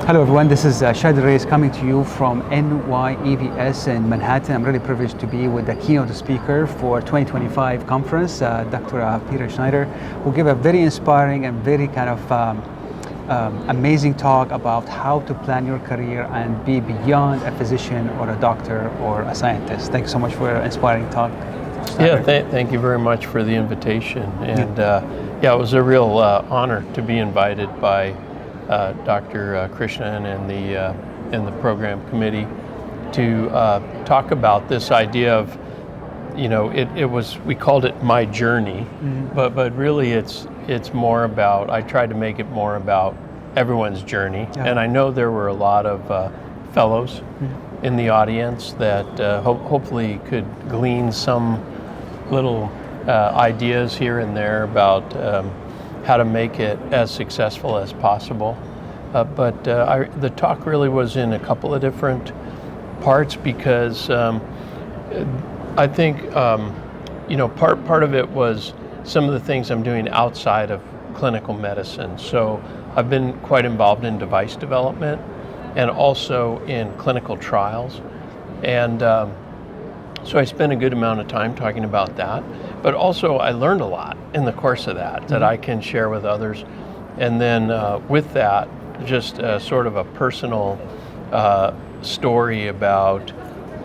Hello everyone, this is Chadi Alraies coming to you from NYEVS in Manhattan. I'm really privileged to be with the keynote speaker for 2025 conference, Dr. Peter Schneider, who gave a very inspiring and very kind of amazing talk about how to plan your career and be beyond a physician or a doctor or a scientist. Thank you so much for your inspiring talk. Yeah, thank you very much for the invitation. And yeah, it was a real honor to be invited by Dr. Krishnan and the program committee to talk about this idea of, we called it my journey, but really it's more about, I tried to make it more about everyone's journey. Yeah. And I know there were a lot of fellows in the audience that hopefully could glean some little ideas here and there about how to make it as successful as possible. But the talk really was in a couple of different parts because I think, part of it was some of the things I'm doing outside of clinical medicine. So I've been quite involved in device development and also in clinical trials. And so I spent a good amount of time talking about that. But also I learned a lot in the course of that I can share with others. And then with that, just sort of a personal story about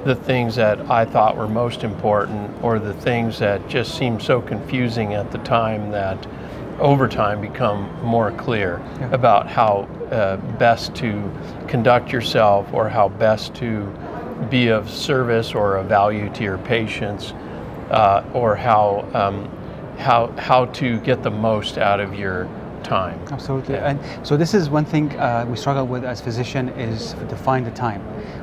the things that I thought were most important or the things that just seemed so confusing at the time that over time become more clear about how best to conduct yourself or how best to be of service or of value to your patients. Or how to get the most out of your time. Absolutely. Yeah. And so this is one thing we struggle with as physicians is to find the time.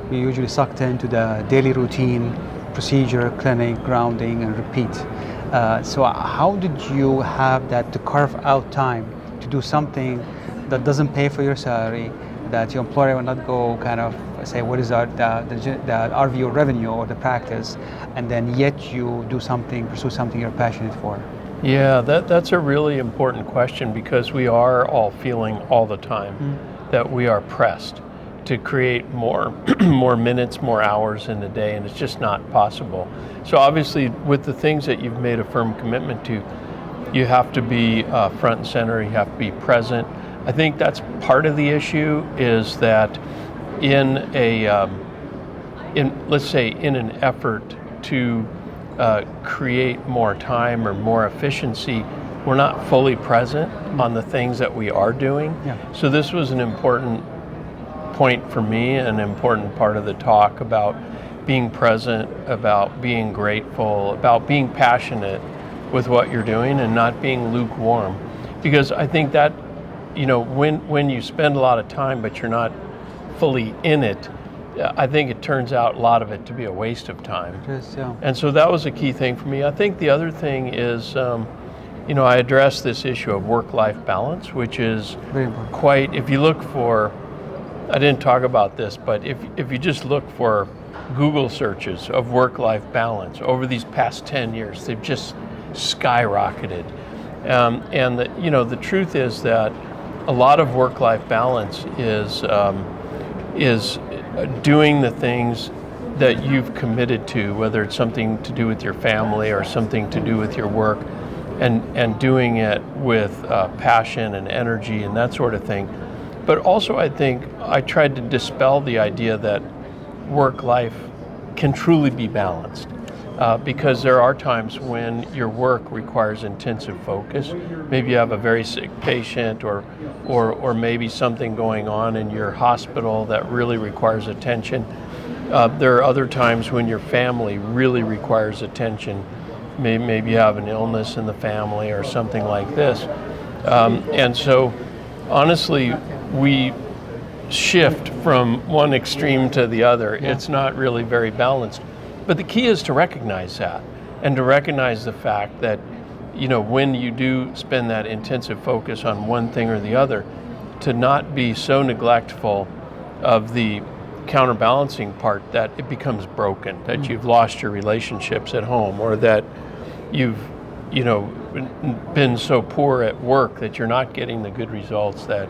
We usually sucked into the daily routine, procedure, clinic, grounding, and repeat. So how did you have that to carve out time to do something that doesn't pay for your salary, that your employer will not go kind of say what is the RVO revenue or the practice, and then yet you do something, pursue something you're passionate for? Yeah, that's a really important question because we are all feeling all the time that we are pressed to create more minutes, more hours in the day, and it's just not possible. So obviously with the things that you've made a firm commitment to, you have to be front and center, you have to be present. I think that's part of the issue is that in an effort to create more time or more efficiency, we're not fully present on the things that we are doing. Yeah. So this was an important point for me, an important part of the talk about being present, about being grateful, about being passionate with what you're doing and not being lukewarm. Because I think that when you spend a lot of time but you're not fully in it, I think it turns out a lot of it to be a waste of time. And so that was a key thing for me. I think the other thing is, I addressed this issue of work-life balance, which is quite, if you look for, I didn't talk about this, but if you just look for Google searches of work-life balance over these past 10 years, they've just skyrocketed. And the truth is that a lot of work-life balance is doing the things that you've committed to, whether it's something to do with your family or something to do with your work, and doing it with passion and energy and that sort of thing. But also I think I tried to dispel the idea that work-life can truly be balanced. Because there are times when your work requires intensive focus. Maybe you have a very sick patient or maybe something going on in your hospital that really requires attention. There are other times when your family really requires attention. Maybe you have an illness in the family or something like this. And so honestly, we shift from one extreme to the other. Yeah. It's not really very balanced. But the key is to recognize that and to recognize the fact that, when you do spend that intensive focus on one thing or the other, to not be so neglectful of the counterbalancing part that it becomes broken, that you've lost your relationships at home or that you've, been so poor at work that you're not getting the good results that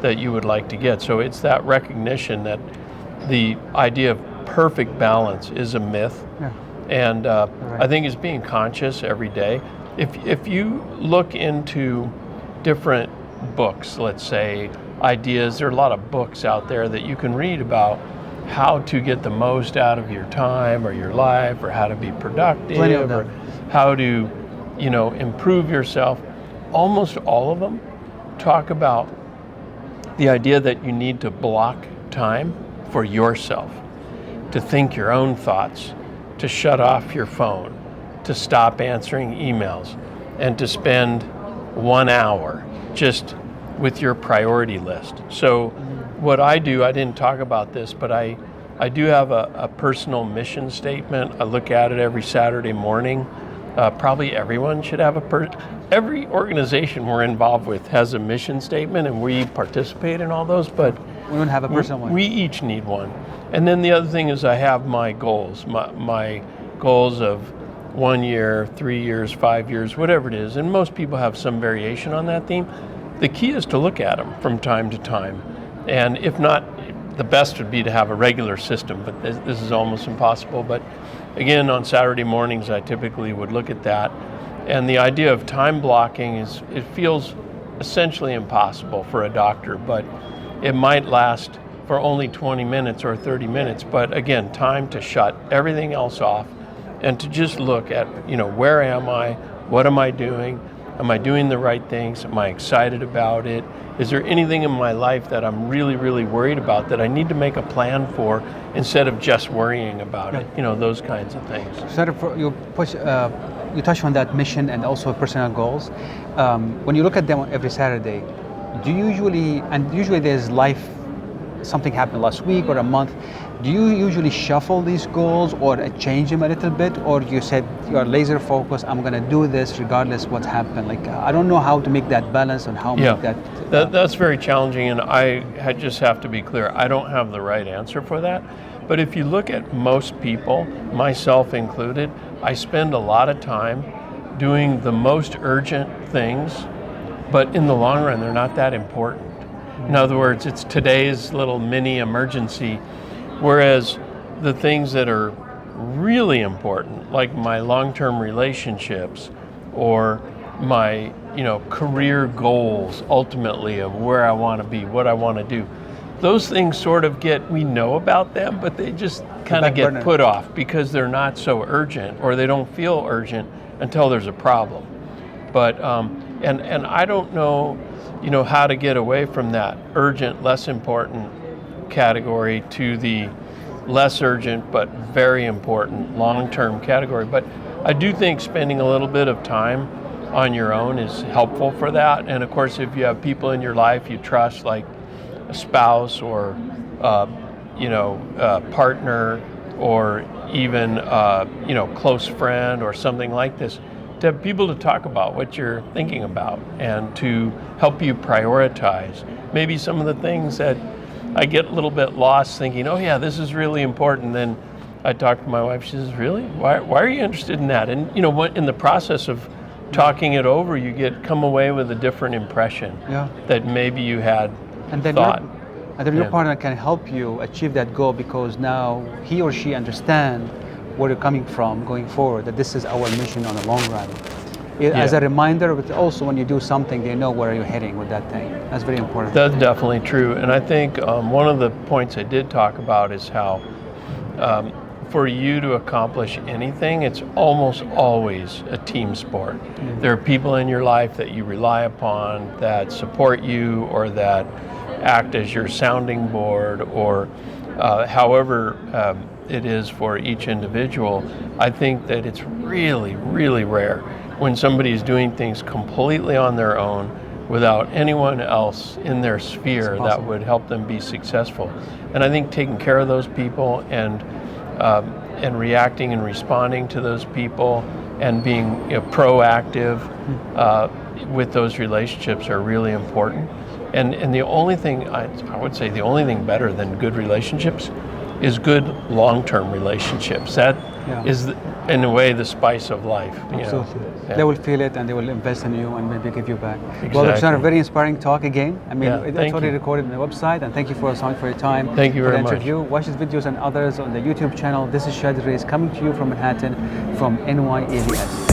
that you would like to get. So it's that recognition that the idea of perfect balance is a myth. Yeah. And Right. I think it's being conscious every day. If you look into different books, let's say ideas, there are a lot of books out there that you can read about how to get the most out of your time or your life, or how to be productive, or how to, improve yourself. Almost all of them talk about the idea that you need to block time for yourself, to think your own thoughts, to shut off your phone, to stop answering emails, and to spend 1 hour just with your priority list. So what I do, I didn't talk about this, but I do have a personal mission statement. I look at it every Saturday morning. Probably everyone should have every organization we're involved with has a mission statement, and we participate in all those, but we don't have a personal one. We each need one. And then the other thing is I have my goals, my goals of 1 year, 3 years, 5 years, whatever it is. And most people have some variation on that theme. The key is to look at them from time to time. And if not, the best would be to have a regular system, but this is almost impossible. But again, on Saturday mornings, I typically would look at that. And the idea of time blocking it feels essentially impossible for a doctor, but it might last for only 20 minutes or 30 minutes. But again, time to shut everything else off and to just look at, where am I? What am I doing? Am I doing the right things? Am I excited about it? Is there anything in my life that I'm really, really worried about that I need to make a plan for instead of just worrying about it? Those kinds of things. So you touch on that mission and also personal goals. When you look at them every Saturday, usually there's life, something happened last week or a month, do you usually shuffle these goals or change them a little bit, or you said you are laser focused, I'm going to do this regardless what's happened? Like, I don't know how to make that balance and how to make that... That's very challenging, and I just have to be clear, I don't have the right answer for that. But if you look at most people, myself included, I spend a lot of time doing the most urgent things, but in the long run, they're not that important. In other words, it's today's little mini emergency, whereas the things that are really important, like my long-term relationships or my, career goals ultimately of where I want to be, what I want to do, those things sort of we know about them, but they just kind of get put off because they're not so urgent, or they don't feel urgent until there's a problem. But, and I don't know, how to get away from that urgent, less important category to the less urgent but very important long-term category. But I do think spending a little bit of time on your own is helpful for that. And of course, if you have people in your life you trust, like a spouse or partner, or even close friend or something like this, to have people to talk about what you're thinking about and to help you prioritize. Maybe some of the things that I get a little bit lost thinking, oh yeah, this is really important. Then I talk to my wife, she says, really? Why are you interested in that? And what in the process of talking it over, you come away with a different impression that maybe you had thought. And then your partner can help you achieve that goal, because now he or she understand where you're coming from going forward, that this is our mission on the long run. As a reminder, but also when you do something, they know where you're heading with that thing. That's very important. That's definitely true. And I think one of the points I did talk about is how for you to accomplish anything, it's almost always a team sport. Mm-hmm. There are people in your life that you rely upon, that support you, or that act as your sounding board, or however it is for each individual. I think that it's really, really rare when somebody is doing things completely on their own without anyone else in their sphere that would help them be successful. And I think taking care of those people and reacting and responding to those people and being proactive with those relationships are really important. And the only thing, I would say the only thing better than good relationships is good long-term relationships. is, in a way, the spice of life. Absolutely. Yeah. They will feel it and they will invest in you and maybe give you back. Exactly. Well, it's a very inspiring talk again. I mean, it's thank already you. recorded on the website, and thank you for your time. Thank you for very the interview. much. Watch these videos and others on the YouTube channel. This is Chadi Alraies coming to you from Manhattan from NYEVS.